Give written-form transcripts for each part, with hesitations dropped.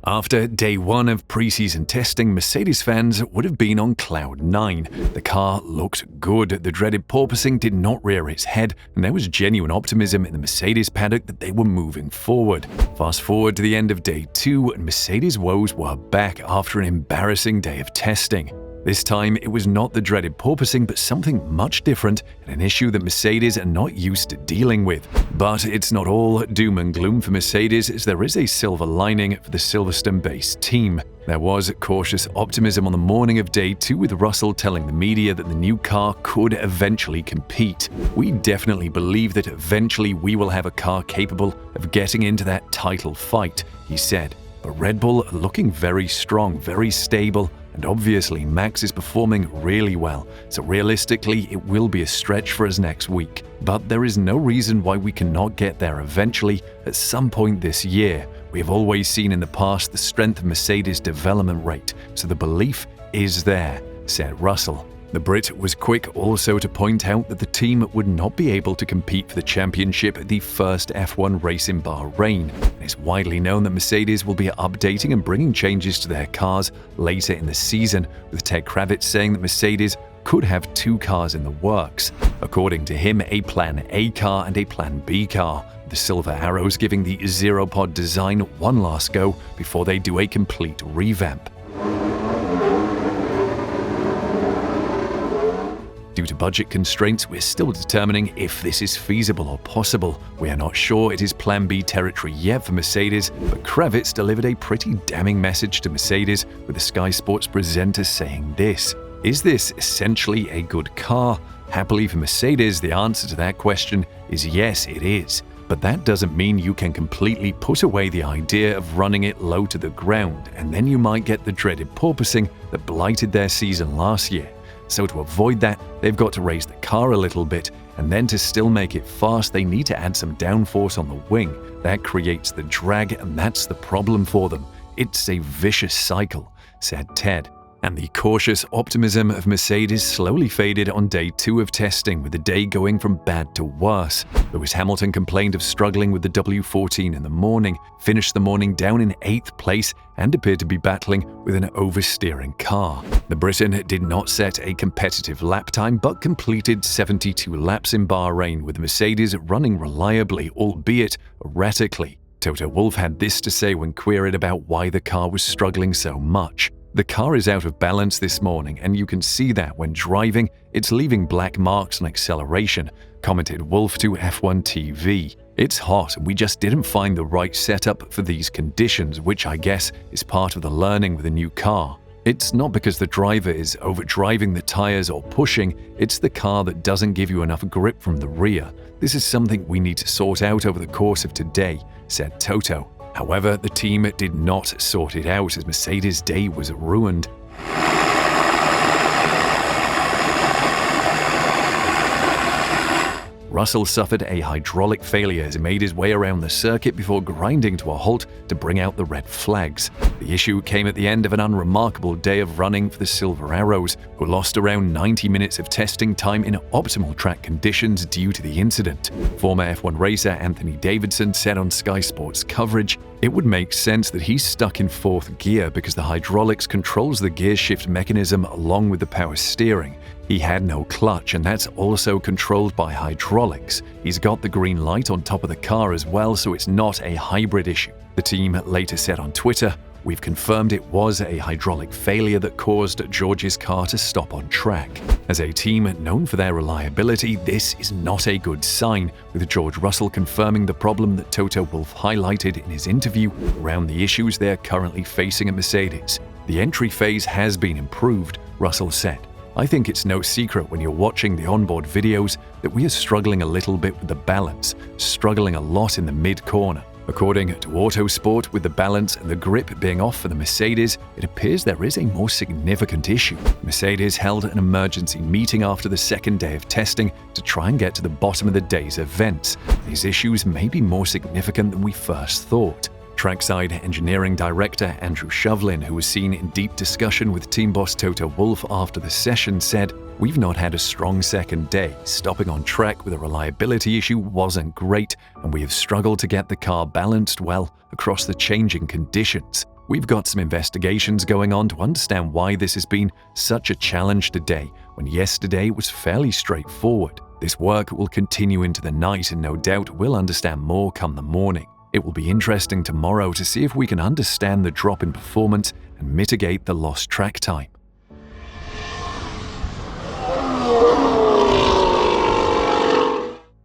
After day one of preseason testing, Mercedes fans would have been on cloud nine. The car looked good, the dreaded porpoising did not rear its head, and there was genuine optimism in the Mercedes paddock that they were moving forward. Fast forward to the end of day two, and Mercedes woes were back after an embarrassing day of testing. This time, it was not the dreaded porpoising, but something much different and an issue that Mercedes are not used to dealing with. But it's not all doom and gloom for Mercedes, as there is a silver lining for the Silverstone-based team. There was cautious optimism on the morning of day two, with Russell telling the media that the new car could eventually compete. "We definitely believe that eventually we will have a car capable of getting into that title fight," he said. But Red Bull are looking very strong, very stable, and obviously Max is performing really well, so realistically it will be a stretch for us next week. But there is no reason why we cannot get there eventually at some point this year. We have always seen in the past the strength of Mercedes' development rate, so the belief is there, said Russell. The Brit was quick also to point out that the team would not be able to compete for the championship at the first F1 race in Bahrain. It's widely known that Mercedes will be updating and bringing changes to their cars later in the season, with Ted Kravitz saying that Mercedes could have two cars in the works. According to him, a Plan A car and a Plan B car, the Silver Arrows giving the zero-pod design one last go before they do a complete revamp. Due to budget constraints, we're still determining if this is feasible or possible. We are not sure it is Plan B territory yet for Mercedes, but Kravitz delivered a pretty damning message to Mercedes, with the Sky Sports presenter saying this: "Is this essentially a good car?" Happily for Mercedes, the answer to that question is yes, it is. But that doesn't mean you can completely put away the idea of running it low to the ground, and then you might get the dreaded porpoising that blighted their season last year. So to avoid that, they've got to raise the car a little bit, and then to still make it fast, they need to add some downforce on the wing. That creates the drag, and that's the problem for them. It's a vicious cycle, said Ted. And the cautious optimism of Mercedes slowly faded on day two of testing, with the day going from bad to worse. Lewis Hamilton complained of struggling with the W14 in the morning, finished the morning down in 8th place, and appeared to be battling with an oversteering car. The Briton did not set a competitive lap time, but completed 72 laps in Bahrain, with Mercedes running reliably, albeit erratically. Toto Wolff had this to say when queried about why the car was struggling so much. "The car is out of balance this morning, and you can see that when driving, it's leaving black marks on acceleration," commented Wolff to F1 TV. "It's hot, and we just didn't find the right setup for these conditions, which I guess is part of the learning with a new car. It's not because the driver is overdriving the tires or pushing, it's the car that doesn't give you enough grip from the rear. This is something we need to sort out over the course of today," said Toto. However, the team did not sort it out, as Mercedes' day was ruined. Russell suffered a hydraulic failure as he made his way around the circuit before grinding to a halt to bring out the red flags. The issue came at the end of an unremarkable day of running for the Silver Arrows, who lost around 90 minutes of testing time in optimal track conditions due to the incident. Former F1 racer Anthony Davidson said on Sky Sports coverage, "It would make sense that he's stuck in 4th gear because the hydraulics controls the gear shift mechanism along with the power steering. He had no clutch, and that's also controlled by hydraulics. He's got the green light on top of the car as well, so it's not a hybrid issue." The team later said on Twitter, "We've confirmed it was a hydraulic failure that caused George's car to stop on track." As a team known for their reliability, this is not a good sign, with George Russell confirming the problem that Toto Wolff highlighted in his interview around the issues they are currently facing at Mercedes. "The entry phase has been improved," Russell said. "I think it's no secret when you're watching the onboard videos that we are struggling a little bit with the balance, struggling a lot in the mid-corner. According to Autosport, with the balance and the grip being off for the Mercedes, it appears there is a more significant issue." Mercedes held an emergency meeting after the second day of testing to try and get to the bottom of the day's events. These issues may be more significant than we first thought. Trackside engineering director Andrew Shovlin, who was seen in deep discussion with team boss Toto Wolff after the session, said, "We've not had a strong second day. Stopping on track with a reliability issue wasn't great, and we have struggled to get the car balanced well across the changing conditions." We've got some investigations going on to understand why this has been such a challenge today, when yesterday was fairly straightforward. This work will continue into the night, and no doubt we'll understand more come the morning. It will be interesting tomorrow to see if we can understand the drop in performance and mitigate the lost track time.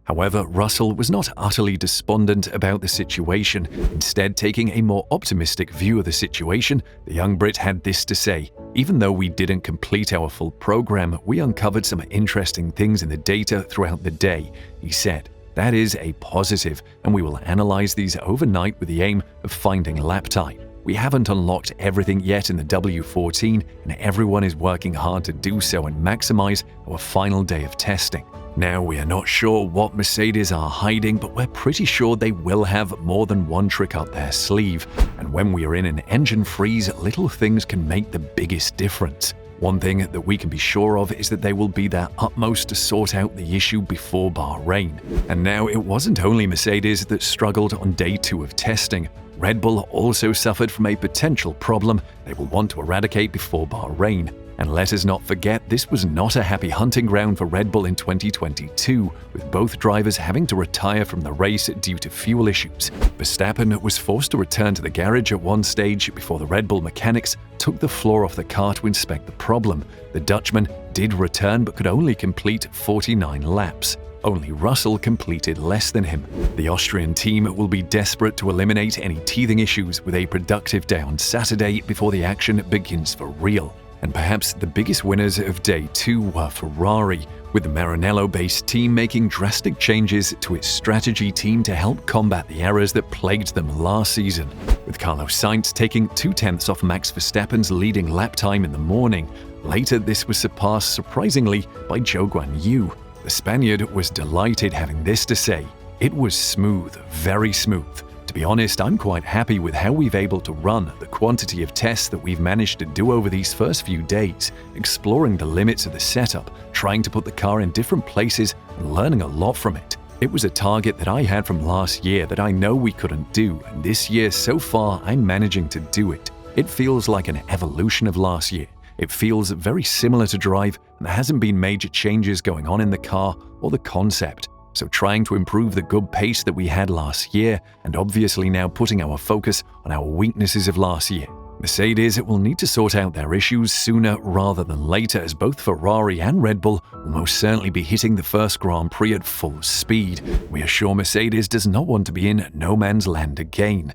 However, Russell was not utterly despondent about the situation. Instead, taking a more optimistic view of the situation, the young Brit had this to say: "Even though we didn't complete our full program, we uncovered some interesting things in the data throughout the day," he said. "That is a positive, and we will analyze these overnight with the aim of finding lap time. We haven't unlocked everything yet in the W14, and everyone is working hard to do so and maximize our final day of testing. Now, we are not sure what Mercedes are hiding, but we're pretty sure they will have more than one trick up their sleeve. And when we are in an engine freeze, little things can make the biggest difference. One thing that we can be sure of is that they will be their utmost to sort out the issue before Bahrain." And now, it wasn't only Mercedes that struggled on day 2 of testing. Red Bull also suffered from a potential problem they will want to eradicate before Bahrain. And let us not forget, this was not a happy hunting ground for Red Bull in 2022, with both drivers having to retire from the race due to fuel issues. Verstappen was forced to return to the garage at one stage before the Red Bull mechanics took the floor off the car to inspect the problem. The Dutchman did return but could only complete 49 laps. Only Russell completed less than him. The Austrian team will be desperate to eliminate any teething issues with a productive day on Saturday before the action begins for real. And perhaps the biggest winners of Day 2 were Ferrari, with the Maranello-based team making drastic changes to its strategy team to help combat the errors that plagued them last season, with Carlos Sainz taking 2/10 off Max Verstappen's leading lap time in the morning. Later, this was surpassed surprisingly by Zhou Guanyu. The Spaniard was delighted, having this to say: "It was smooth, very smooth. To be honest, I'm quite happy with how we've able to run, the quantity of tests that we've managed to do over these first few days, exploring the limits of the setup, trying to put the car in different places and learning a lot from it. It was a target that I had from last year that I know we couldn't do, and this year so far I'm managing to do it. It feels like an evolution of last year. It feels very similar to drive, and there hasn't been major changes going on in the car or the concept. So trying to improve the good pace that we had last year, and obviously now putting our focus on our weaknesses of last year. Mercedes will need to sort out their issues sooner rather than later, as both Ferrari and Red Bull will most certainly be hitting the first Grand Prix at full speed. We are sure Mercedes does not want to be in no man's land again."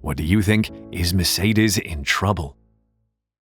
What do you think? Is Mercedes in trouble?